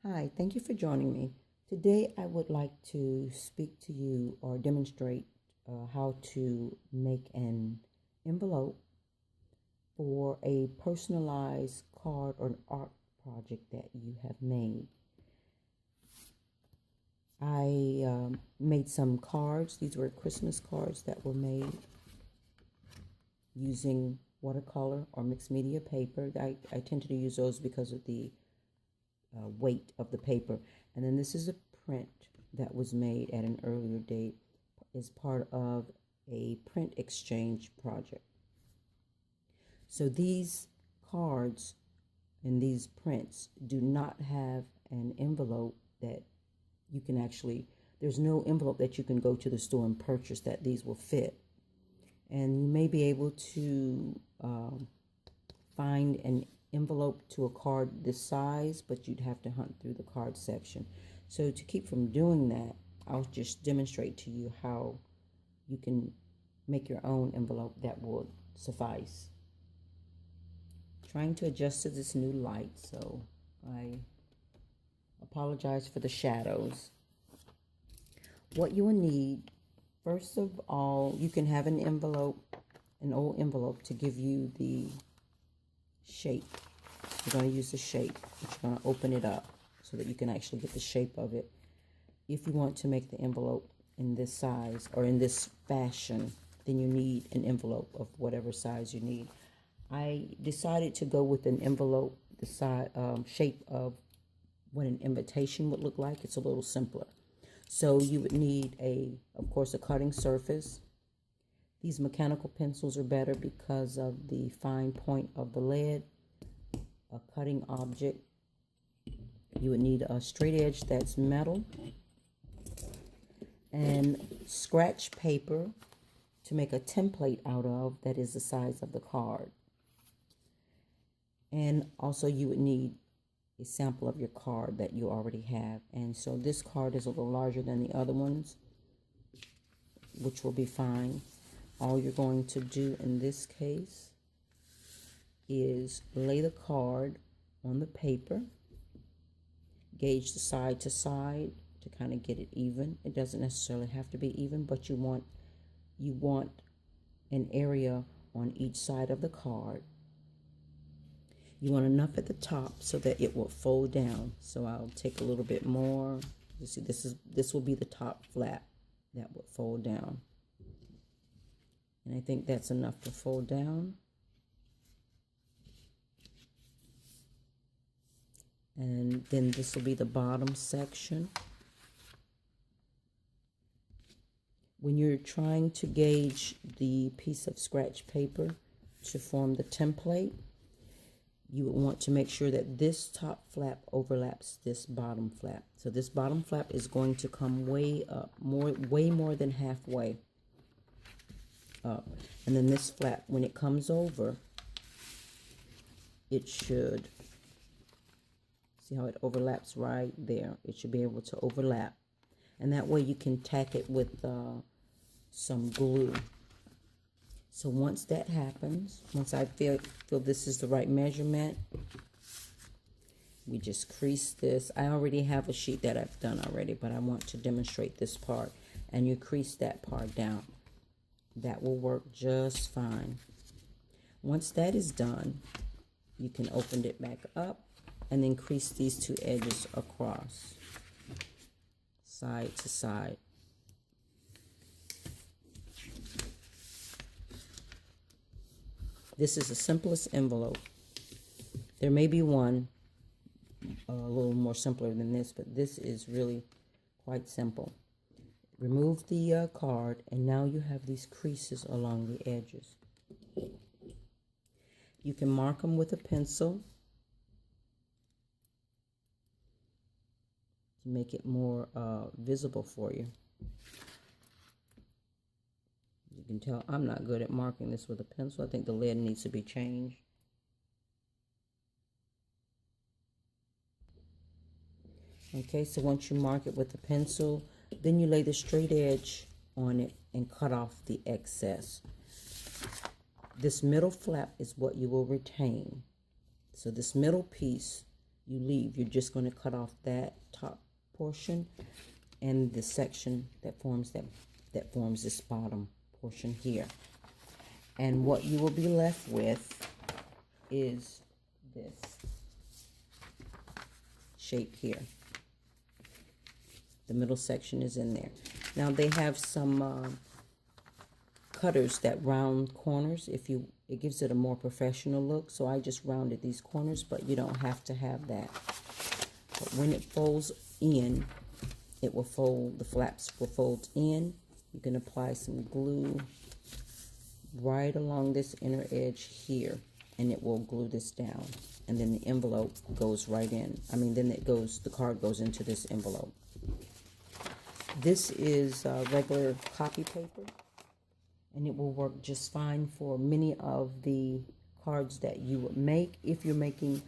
Hi, thank you for joining me. Today I would like to speak to you or demonstrate how to make an envelope for a personalized card or an art project that you have made. I made some cards. These were Christmas cards that were made using watercolor or mixed media paper. I tend to use those because of the weight of the paper. And then this is a print that was made at an earlier date as part of a print exchange project. So these cards and these prints do not have an envelope that you can actually, there's no envelope that you can go to the store and purchase that these will fit. And you may be able to find an envelope to a card this size, but you'd have to hunt through the card section. So to keep from doing that, I'll just demonstrate to you how you can make your own envelope that would suffice. Trying to adjust to this new light, so I apologize for the shadows. What you will need, first of all, you can have an envelope, an old envelope, to give you the shape. You're going to use the shape, but you're going to open it up so that you can actually get the shape of it. If you want to make the envelope in this size or in this fashion, then you need an envelope of whatever size you need. I decided to go with an envelope the size, shape of what an invitation would look like. It's a little simpler. So you would need of course, a cutting surface. These mechanical pencils are better because of the fine point of the lead. A cutting object. You would need a straight edge that's metal. And scratch paper to make a template out of that is the size of the card. And also you would need a sample of your card that you already have. And so this card is a little larger than the other ones, which will be fine. All you're going to do in this case is lay the card on the paper, gauge the side to side to kind of get it even. It doesn't necessarily have to be even, but you want an area on each side of the card. You want enough at the top so that it will fold down. So I'll take a little bit more. You see, this will be the top flap that would fold down. And I think that's enough to fold down. And then this will be the bottom section. When you're trying to gauge the piece of scratch paper to form the template, you would want to make sure that this top flap overlaps this bottom flap. So this bottom flap is going to come way up, way more than halfway up. And then this flap, when it comes over, it should, see how it overlaps right there? It should be able to overlap. And that way you can tack it with some glue. So once that happens, once I feel this is the right measurement, we just crease this. I already have a sheet that I've done already, but I want to demonstrate this part. And you crease that part down. That will work just fine. Once that is done, you can open it back up and then crease these two edges across, side to side. This is the simplest envelope. There may be one a little more simpler than this, but this is really quite simple. Remove the card, and now you have these creases along the edges. You can mark them with a pencil to make it more visible for you. You can tell I'm not good at marking this with a pencil. I think the lead needs to be changed. Okay, so once you mark it with a pencil, then you lay the straight edge on it and cut off the excess. This middle flap is what you will retain. So this middle piece you leave. You're just going to cut off that top portion and the section that forms this bottom portion here. And what you will be left with is this shape here. The middle section is in there. Now they have some cutters that round corners. It gives it a more professional look. So I just rounded these corners, but you don't have to have that. But when it folds in, it will fold. The flaps will fold in. You can apply some glue right along this inner edge here, and it will glue this down. And then the envelope goes right in. Then the card goes into this envelope. This is regular copy paper, and it will work just fine for many of the cards that you would make. If you're making,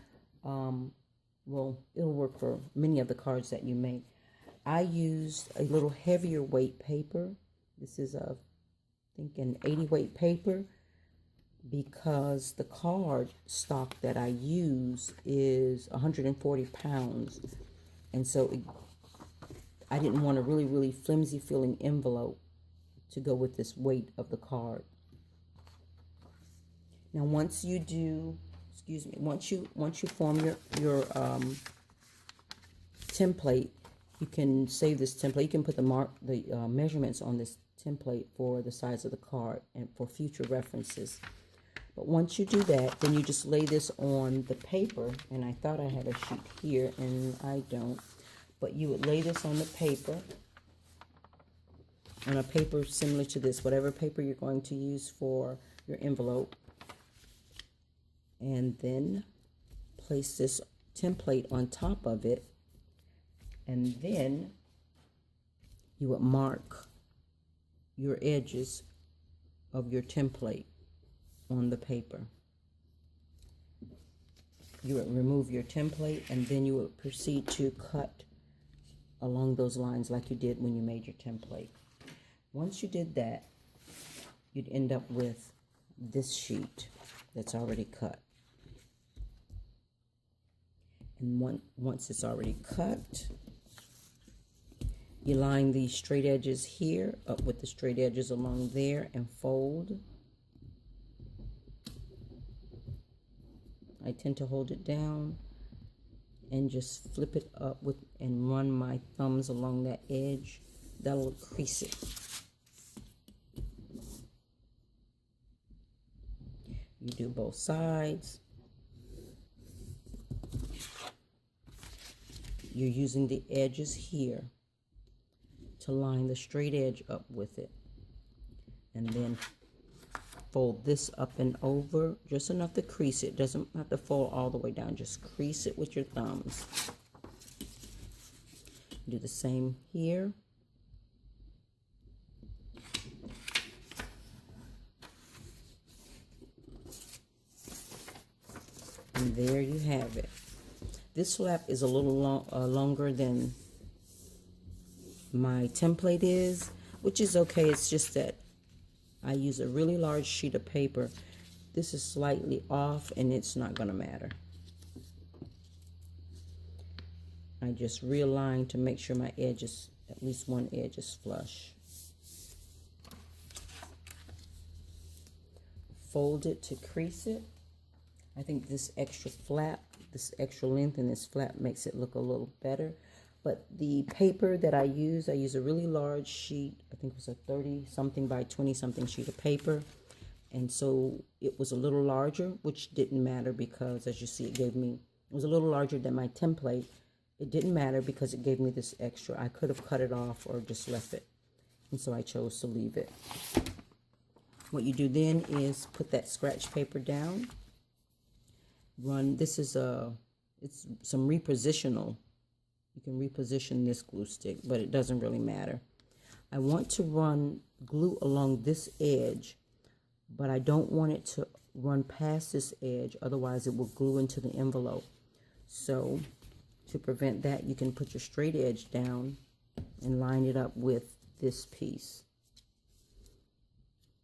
it'll work for many of the cards that you make. I used a little heavier weight paper. This is I think an 80 weight paper, because the card stock that I use is 140 pounds. And so I didn't want a really, really flimsy feeling envelope to go with this weight of the card. Now, once you form your template, you can save this template. You can put the measurements on this template for the size of the card and for future references. But once you do that, then you just lay this on the paper. And I thought I had a sheet here, and I don't. But you would lay this on the paper, on a paper similar to this, whatever paper you're going to use for your envelope. And then place this template on top of it. And then you would mark your edges of your template on the paper. You would remove your template, and then you would proceed to cut along those lines like you did when you made your template. Once you did that, you'd end up with this sheet that's already cut. And once it's already cut, you line these straight edges here up with the straight edges along there and fold. I tend to hold it down and just flip it up and run my thumbs along that edge. That'll crease it. You do both sides. You're using the edges here to line the straight edge up with it. And then fold this up and over just enough to crease it. Doesn't have to fold all the way down. Just crease it with your thumbs. Do the same here. And there you have it. This flap is a little longer than my template is, which is okay. It's just that I use a really large sheet of paper. This is slightly off, and it's not going to matter. I just realign to make sure my edges, at least one edge, is flush. Fold it to crease it. I think this extra flap, this extra length in this flap makes it look a little better. But the paper that I use a really large sheet. I think it was a 30-something by 20-something sheet of paper. And so it was a little larger, which didn't matter because, as you see, it was a little larger than my template. It didn't matter because it gave me this extra. I could have cut it off or just left it. And so I chose to leave it. What you do then is put that scratch paper down. This is it's some repositional. You can reposition this glue stick, but it doesn't really matter. I want to run glue along this edge, but I don't want it to run past this edge, otherwise it will glue into the envelope. So to prevent that, you can put your straight edge down and line it up with this piece.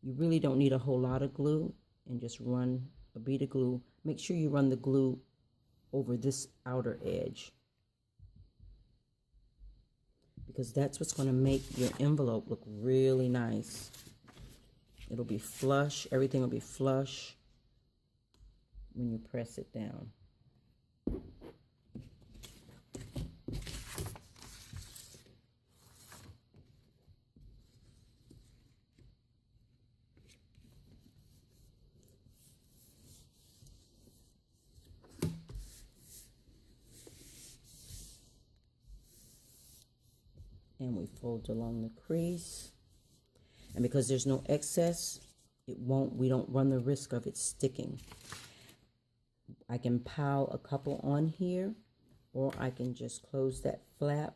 You really don't need a whole lot of glue, and just run a bead of glue. Make sure you run the glue over this outer edge, because that's what's going to make your envelope look really nice. It'll be flush. Everything will be flush when you press it down. And we fold along the crease. And because there's no excess, we don't run the risk of it sticking. I can pile a couple on here, or I can just close that flap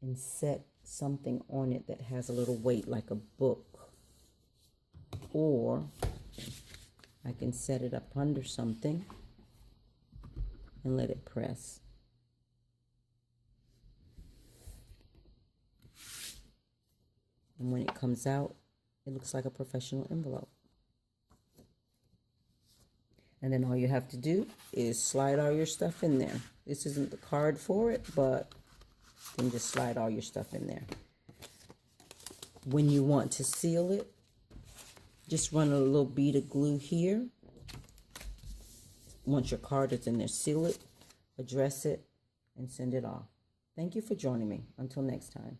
and set something on it that has a little weight, like a book. Or I can set it up under something and let it press. And when it comes out, it looks like a professional envelope. And then all you have to do is slide all your stuff in there. This isn't the card for it, but then just slide all your stuff in there. When you want to seal it, just run a little bead of glue here. Once your card is in there, seal it, address it, and send it off. Thank you for joining me. Until next time.